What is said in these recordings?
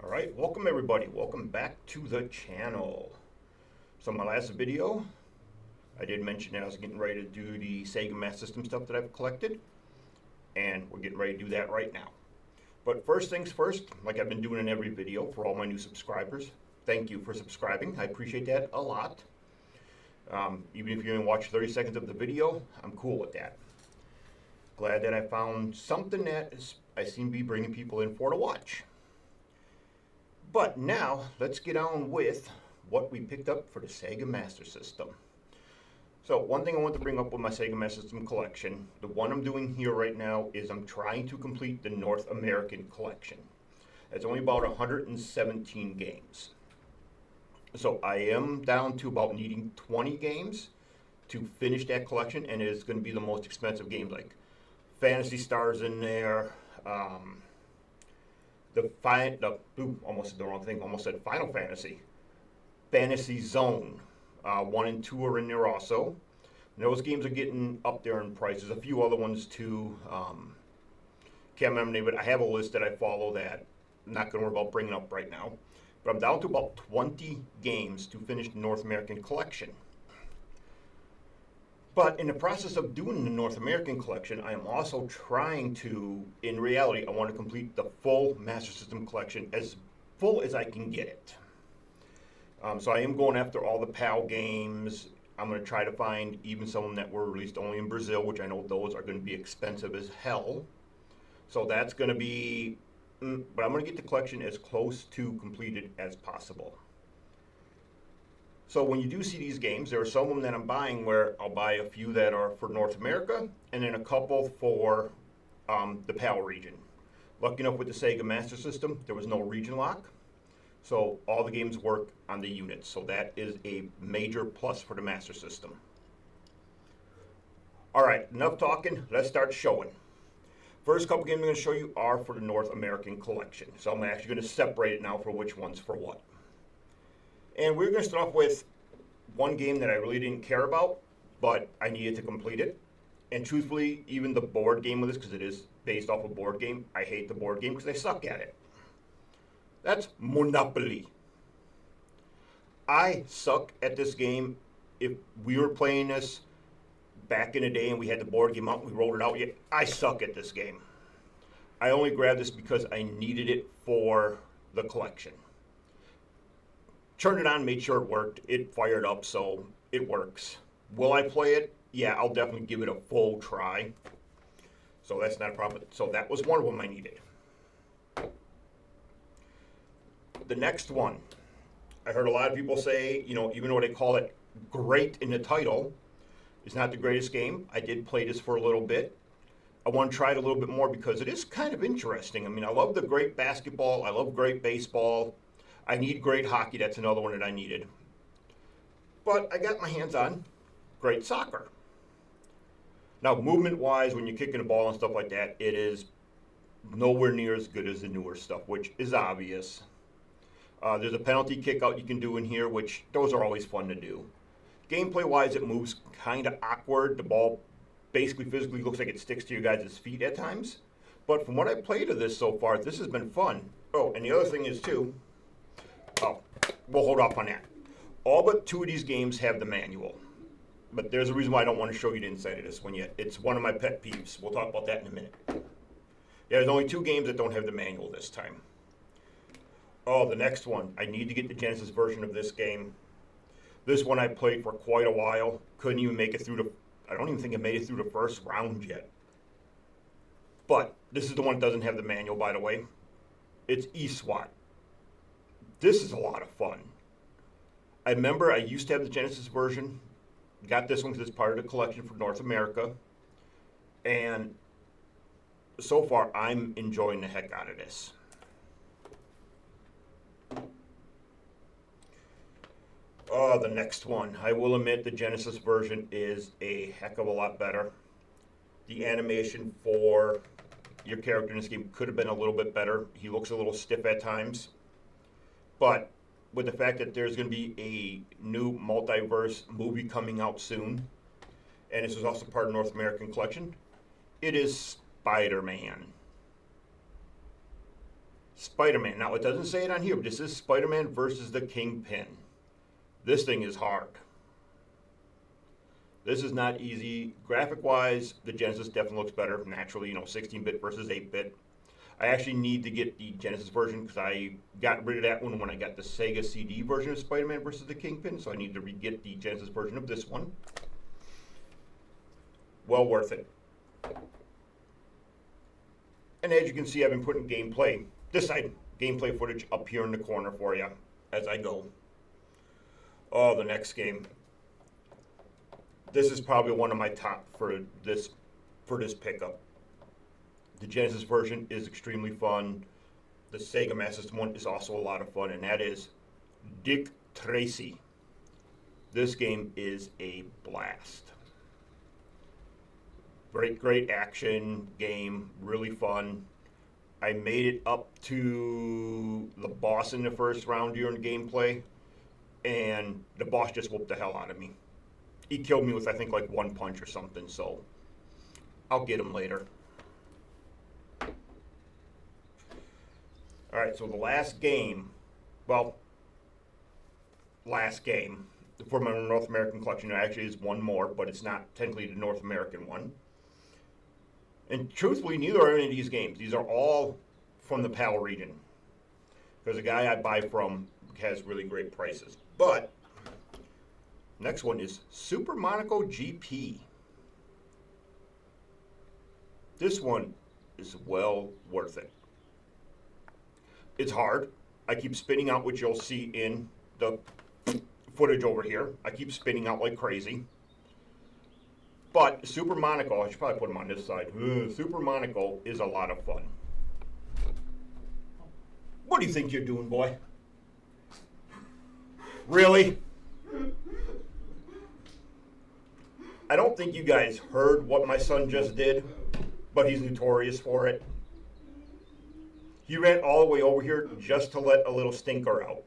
All right, welcome everybody. Welcome back to the channel. So my last video, I did mention that I was getting ready to do the Sega Master System stuff that I've collected, and we're getting ready to do that right now. But first things first, like I've been doing in every video for all my new subscribers, thank you for subscribing. I appreciate that a lot. Even if you only watch 30 seconds of the video, I'm cool with that. Glad that I found something that I seem to be bringing people in for to watch. But now, let's get on with what we picked up for the Sega Master System. So one thing I want to bring up with my Sega Master System collection, the one I'm doing here right now is I'm trying to complete the North American collection. It's only about 117 games. So I am down to about needing 20 games to finish that collection, and it's going to be the most expensive games, like Phantasy Stars in there, almost said the wrong thing, almost said Final Fantasy. Fantasy Zone 1 and 2 are in there also. And those games are getting up there in prices. A few other ones too. Can't remember the name, but I have a list that I follow that I'm not going to worry about bringing up right now. But I'm down to about 20 games to finish the North American collection. But in the process of doing the North American collection, I am also trying to, in reality, I want to complete the full Master System collection as full as I can get it. So I am going after all the PAL games. I'm going to try to find even some of them that were released only in Brazil, which I know those are going to be expensive as hell. So that's going to be, but I'm going to get the collection as close to completed as possible. So when you do see these games, there are some of them that I'm buying where I'll buy a few that are for North America and then a couple for the PAL region. Lucky enough with the Sega Master System, there was no region lock. So all the games work on the units. So that is a major plus for the Master System. All right, enough talking. Let's start showing. First couple games I'm going to show you are for the North American collection. So I'm actually going to separate it now for which one's for what. And we're going to start off with one game that I really didn't care about, but I needed to complete it. And truthfully, even the board game with this, because it is based off a board game, I hate the board game because I suck at it. That's Monopoly. I suck at this game. If we were playing this back in the day and we had the board game out and we rolled it out, I suck at this game. I only grabbed this because I needed it for the collection. Turned it on, made sure it worked. It fired up, so it works. Will I play it? Yeah, I'll definitely give it a full try. So that's not a problem. So that was one of them I needed. The next one, I heard a lot of people say, even though they call it great in the title, it's not the greatest game. I did play this for a little bit. I want to try it a little bit more because it is kind of interesting. I mean, I love the great basketball. I love great baseball. I need great hockey. That's another one that I needed. But I got my hands on great soccer. Now, movement-wise, when you're kicking the ball and stuff like that, it is nowhere near as good as the newer stuff, which is obvious. There's a penalty kick-out you can do in here, which those are always fun to do. Gameplay-wise, it moves kind of awkward. The ball basically physically looks like it sticks to your guys' feet at times. But from what I've played of this so far, this has been fun. Oh, and the other thing is, too, we'll hold off on that. All but 2 of these games have the manual. But there's a reason why I don't want to show you the inside of this one yet. It's one of my pet peeves. We'll talk about that in a minute. Yeah, there's only 2 games that don't have the manual this time. Oh, the next one. I need to get the Genesis version of this game. This one I played for quite a while. Couldn't even make it through I don't even think I made it through the first round yet. But this is the one that doesn't have the manual, by the way. It's eSWAT. This is a lot of fun. I remember I used to have the Genesis version. Got this one because it's part of the collection for North America. And so far, I'm enjoying the heck out of this. Oh, the next one. I will admit the Genesis version is a heck of a lot better. The animation for your character in this game could have been a little bit better. He looks a little stiff at times. But with the fact that there's going to be a new multiverse movie coming out soon, and this is also part of North American collection, it is Spider-Man. Spider-Man. Now, it doesn't say it on here, but this is Spider-Man versus the Kingpin. This thing is hard. This is not easy. Graphic-wise, the Genesis definitely looks better. Naturally, 16-bit versus 8-bit. I actually need to get the Genesis version because I got rid of that one when I got the Sega CD version of Spider-Man versus the Kingpin, so I need to re-get the Genesis version of this one. Well worth it. And as you can see, I've been putting this side, gameplay footage up here in the corner for you as I go. Oh, the next game. This is probably one of my top for this pickup. The Genesis version is extremely fun. The Sega Master System one is also a lot of fun, and that is Dick Tracy. This game is a blast. Great action game, really fun. I made it up to the boss in the first round during the gameplay, and the boss just whooped the hell out of me. He killed me with, I think, like one punch or something, so I'll get him later. All right, so the last game for my North American collection, there actually is one more, but it's not technically the North American one. And truthfully, neither are any of these games. These are all from the PAL region, because the guy I buy from has really great prices. But next one is Super Monaco GP. This one is well worth it. It's hard. I keep spinning out, which you'll see in the footage over here. I keep spinning out like crazy. But Super Monaco, I should probably put them on this side. Super Monaco is a lot of fun. What do you think you're doing, boy? Really? I don't think you guys heard what my son just did, but he's notorious for it. He ran all the way over here just to let a little stinker out.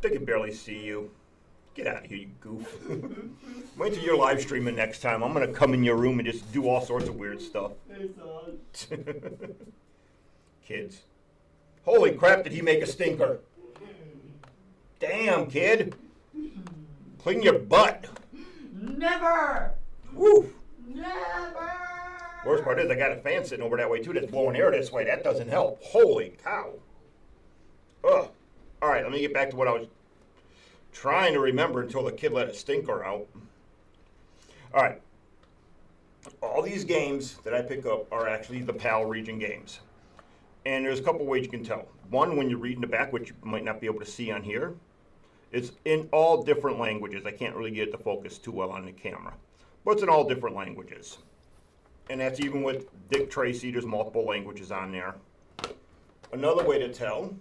They can barely see you. Get out of here, you goof. Wait till you're live streaming next time. I'm going to come in your room and just do all sorts of weird stuff. Kids. Holy crap, did he make a stinker? Damn, kid. Clean your butt. Never! Woo! Never! Worst part is I got a fan sitting over that way too that's blowing air this way. That doesn't help. Holy cow. Ugh. All right, let me get back to what I was trying to remember until the kid let a stinker out. All right. All these games that I pick up are actually the PAL region games. And there's a couple ways you can tell. One, when you read in the back, which you might not be able to see on here, it's in all different languages. I can't really get it to focus too well on the camera. But it's in all different languages. And that's even with Dick Tracy, there's multiple languages on there. Another way to tell,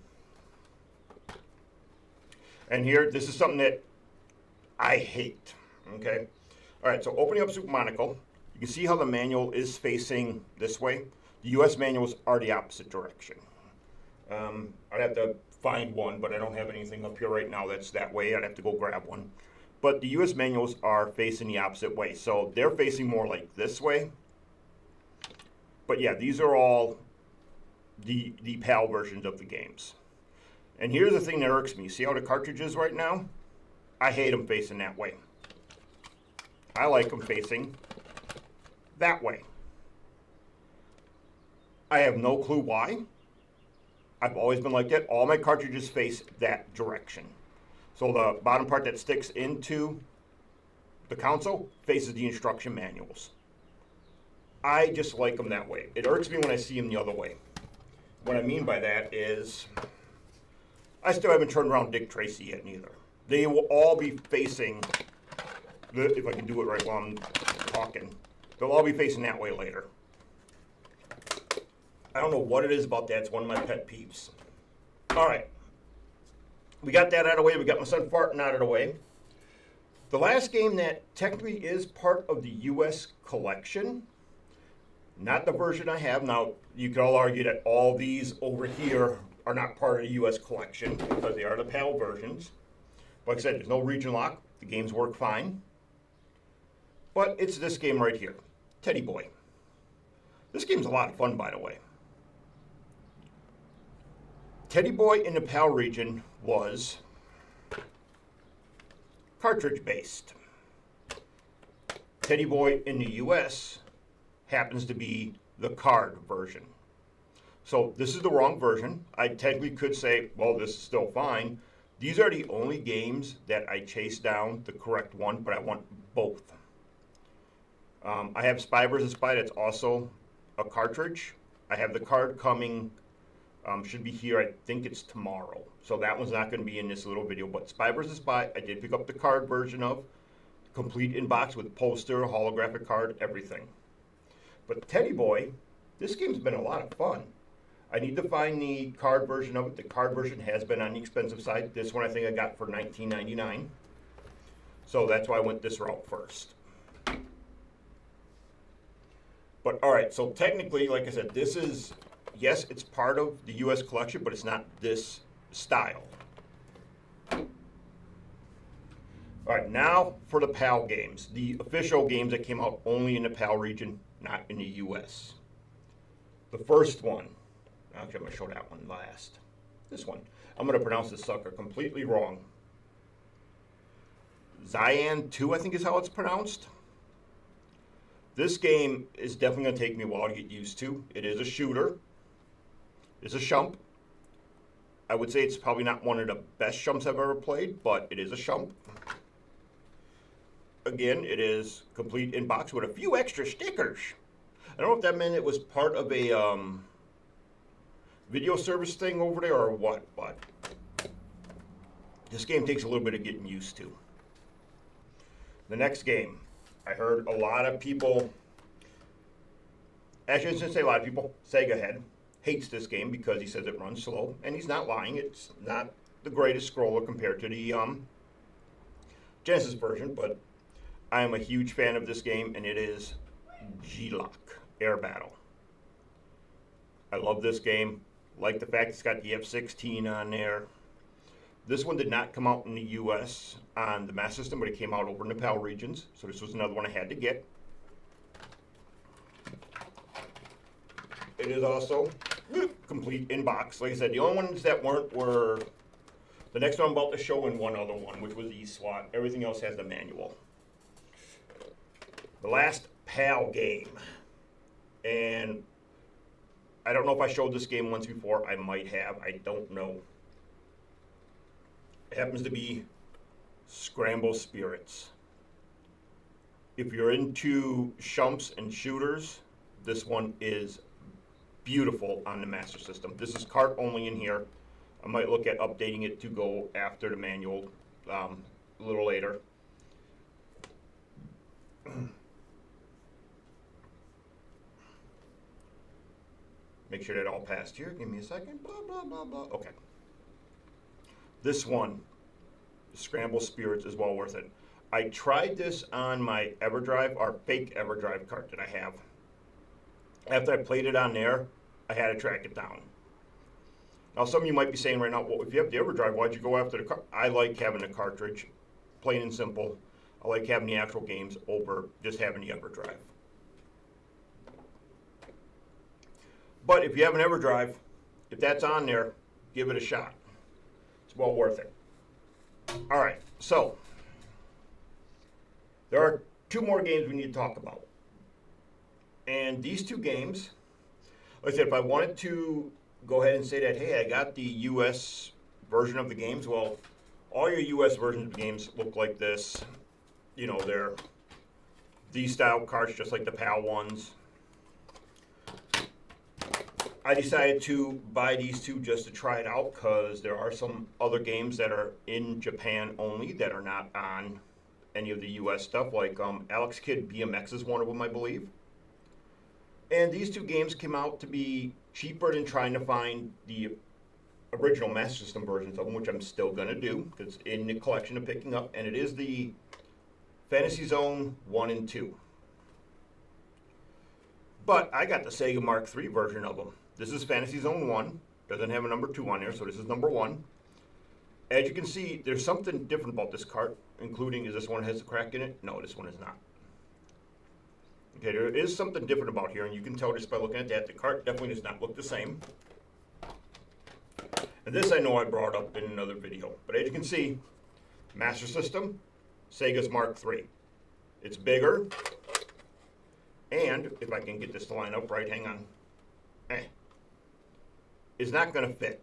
and here, this is something that I hate, okay? All right, so opening up Super Monaco, you can see how the manual is facing this way. The US manuals are the opposite direction. I'd have to find one, but I don't have anything up here right now that's that way. I'd have to go grab one. But the US manuals are facing the opposite way. So they're facing more like this way. But yeah, these are all the PAL versions of the games. And here's the thing that irks me. See how the cartridge is right now? I hate them facing that way. I like them facing that way. I have no clue why. I've always been like that. All my cartridges face that direction. So the bottom part that sticks into the console faces the instruction manuals. I just like them that way. It irks me when I see them the other way. What I mean by that is, I still haven't turned around Dick Tracy yet neither. They will all be facing, if I can do it right while I'm talking, they'll all be facing that way later. I don't know what it is about that. It's one of my pet peeves. All right. We got that out of the way. We got my son farting out of the way. The last game that technically is part of the U.S. collection, not the version I have. Now, you could all argue that all these over here are not part of the U.S. collection because they are the PAL versions. Like I said, there's no region lock. The games work fine. But it's this game right here, Teddy Boy. This game's a lot of fun, by the way. Teddy Boy in the PAL region was cartridge-based. Teddy Boy in the US happens to be the card version. So this is the wrong version. I technically could say, well, this is still fine. These are the only games that I chased down the correct one, but I want both. I have Spy vs. Spy that's also a cartridge. I have the card coming, should be here, I think it's tomorrow. So that one's not going to be in this little video, but Spy vs. Spy, I did pick up the card version of, complete in box with poster, holographic card, everything. But Teddy Boy, this game's been a lot of fun. I need to find the card version of it. The card version has been on the expensive side. This one I think I got for $19.99. So that's why I went this route first. But all right, so technically, like I said, this is, yes, it's part of the US collection, but it's not this style. All right, now for the PAL games. The official games that came out only in the PAL region, not in the US. The first one, actually I'm gonna show that one last. This one, I'm gonna pronounce this sucker completely wrong. Zayan 2, I think is how it's pronounced. This game is definitely going to take me a while to get used to. It is a shooter. It's a shump. I would say it's probably not one of the best shumps I've ever played, but it is a shump. Again, it is complete in box with a few extra stickers. I don't know if that meant it was part of a video service thing over there or what, but this game takes a little bit of getting used to. The next game. I heard a lot of people, actually I shouldn't say a lot of people, Sega Head hates this game because he says it runs slow, and he's not lying. It's not the greatest scroller compared to the Genesis version, but I am a huge fan of this game, and it is G-Lock, Air Battle. I love this game. Like the fact it's got the F-16 on there. This one did not come out in the US on the Master System, but it came out over in the PAL regions. So this was another one I had to get. It is also complete in box. Like I said, the only ones that weren't were the next one I'm about to show and one other one, which was eSWAT. Everything else has the manual. The last PAL game. And I don't know if I showed this game once before. I might have. I don't know. It happens to be Scramble Spirits. If you're into shumps and shooters, this one is beautiful on the Master System. This is cart only in here. I might look at updating it to go after the manual a little later. Make sure that all passed here. Give me a second. Blah, blah, blah, blah. Okay. This one, Scramble Spirits, is well worth it. I tried this on my EverDrive, our fake EverDrive cart that I have. After I played it on there, I had to track it down. Now, some of you might be saying right now, well, if you have the EverDrive, why'd you go after the cart? I like having the cartridge, plain and simple. I like having the actual games over just having the EverDrive. But if you have an EverDrive, if that's on there, give it a shot. It's well worth it. All right, so there are two more games we need to talk about. And these two games, like I said, if I wanted to go ahead and say that, hey, I got the US version of the games, well, all your US versions of the games look like this. You know, they're these style carts, just like the PAL ones. I decided to buy these two just to try it out because there are some other games that are in Japan only that are not on any of the US stuff, like Alex Kidd BMX is one of them, I believe. And these two games came out to be cheaper than trying to find the original Master System versions of them, which I'm still going to do because it's in the collection of picking up, and it is the Fantasy Zone 1 and 2. But I got the Sega Mark III version of them. This is Fantasy Zone 1. Doesn't have a number 2 on there, so this is number 1. As you can see, there's something different about this cart, including, is this one has a crack in it? No, this one is not. Okay, there is something different about here, and you can tell just by looking at that. The cart definitely does not look the same. And this I know I brought up in another video, but as you can see, Master System, Sega's Mark III. It's bigger, and if I can get this to line up right, hang on. It's not going to fit.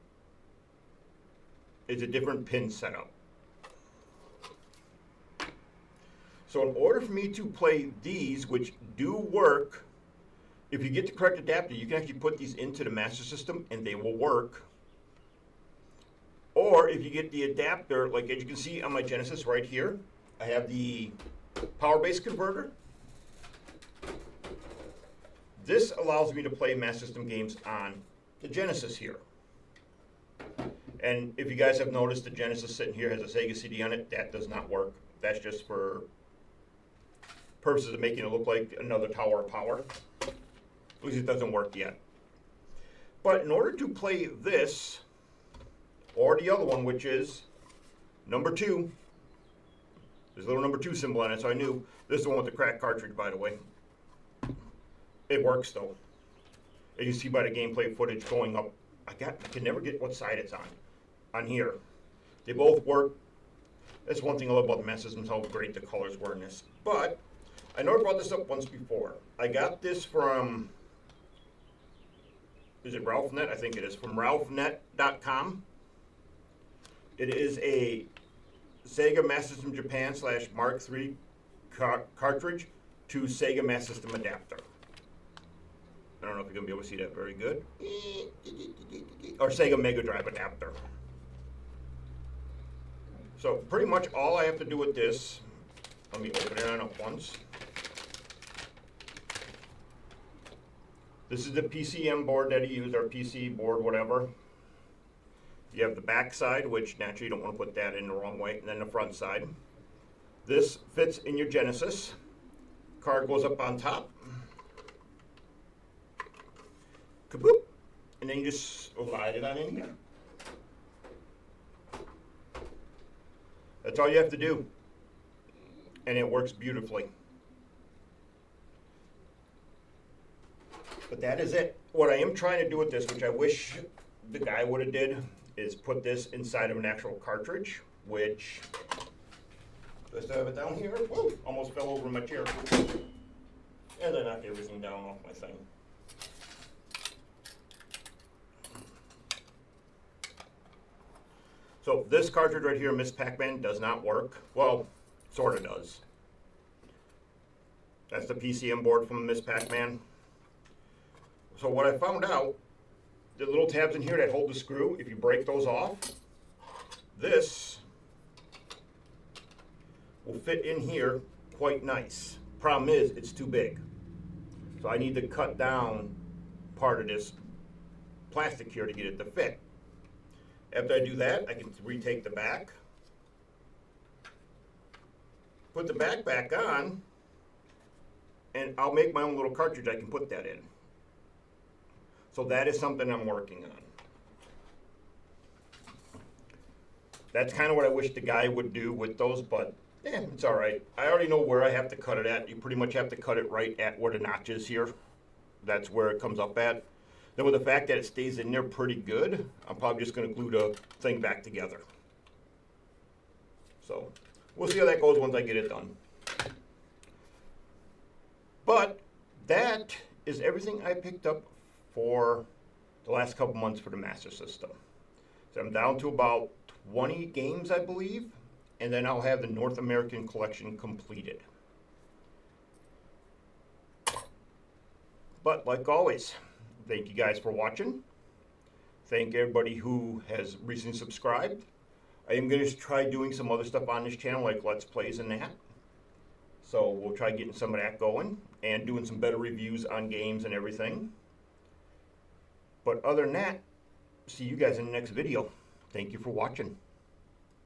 It's a different pin setup. So in order for me to play these, which do work, if you get the correct adapter, you can actually put these into the Master System and they will work. Or if you get the adapter, like as you can see on my Genesis right here, I have the power base converter. This allows me to play Master System games on the Genesis here. And if you guys have noticed, the Genesis sitting here has a Sega CD on it. That does not work. That's just for purposes of making it look like another Tower of Power. At least it doesn't work yet. But in order to play this, or the other one, which is number 2, there's a little number 2 symbol on it, so I knew this is the one with the cracked cartridge, by the way. It works though. As you see by the gameplay footage going up, I can never get what side it's on here. They both work. That's one thing I love about the Master System, how great the colors were in this. But I know I brought this up once before. I got this from, is it RalphNet? I think it is, from ralphnet.com. It is a Sega Master System Japan / Mark III cartridge to Sega Master System adapter. I don't know if you're going to be able to see that very good. Or Sega Mega Drive adapter. So pretty much all I have to do with this, let me open it on up once. This is the PCM board that I use, or PC board, whatever. You have the back side, which naturally you don't want to put that in the wrong way, and then the front side. This fits in your Genesis. Card goes up on top. Kaboop! And then you just slide it on in here. That's all you have to do. And it works beautifully. But that is it. What I am trying to do with this, which I wish the guy would have did, is put this inside of an actual cartridge, which, do I still have it down here? Whoa, almost fell over my chair. And I knocked everything down off my thing. So this cartridge right here, Miss Pac-Man, does not work. Well, sort of does. That's the PCM board from Miss Pac-Man. So what I found out, the little tabs in here that hold the screw, if you break those off, this will fit in here quite nice. Problem is, it's too big. So I need to cut down part of this plastic here to get it to fit. After I do that, I can retake the back, put the back back on, and I'll make my own little cartridge I can put that in. So that is something I'm working on. That's kind of what I wish the guy would do with those, but it's all right. I already know where I have to cut it at. You pretty much have to cut it right at where the notch is here. That's where it comes up at. Then with the fact that it stays in there pretty good, I'm probably just going to glue the thing back together. So we'll see how that goes once I get it done. But that is everything I picked up for the last couple months for the Master System. So I'm down to about 20 games, I believe, and then I'll have the North American collection completed. But like always, thank you guys for watching. Thank everybody who has recently subscribed. I am going to try doing some other stuff on this channel, like Let's Plays and that. So we'll try getting some of that going and doing some better reviews on games and everything. But other than that, see you guys in the next video. Thank you for watching.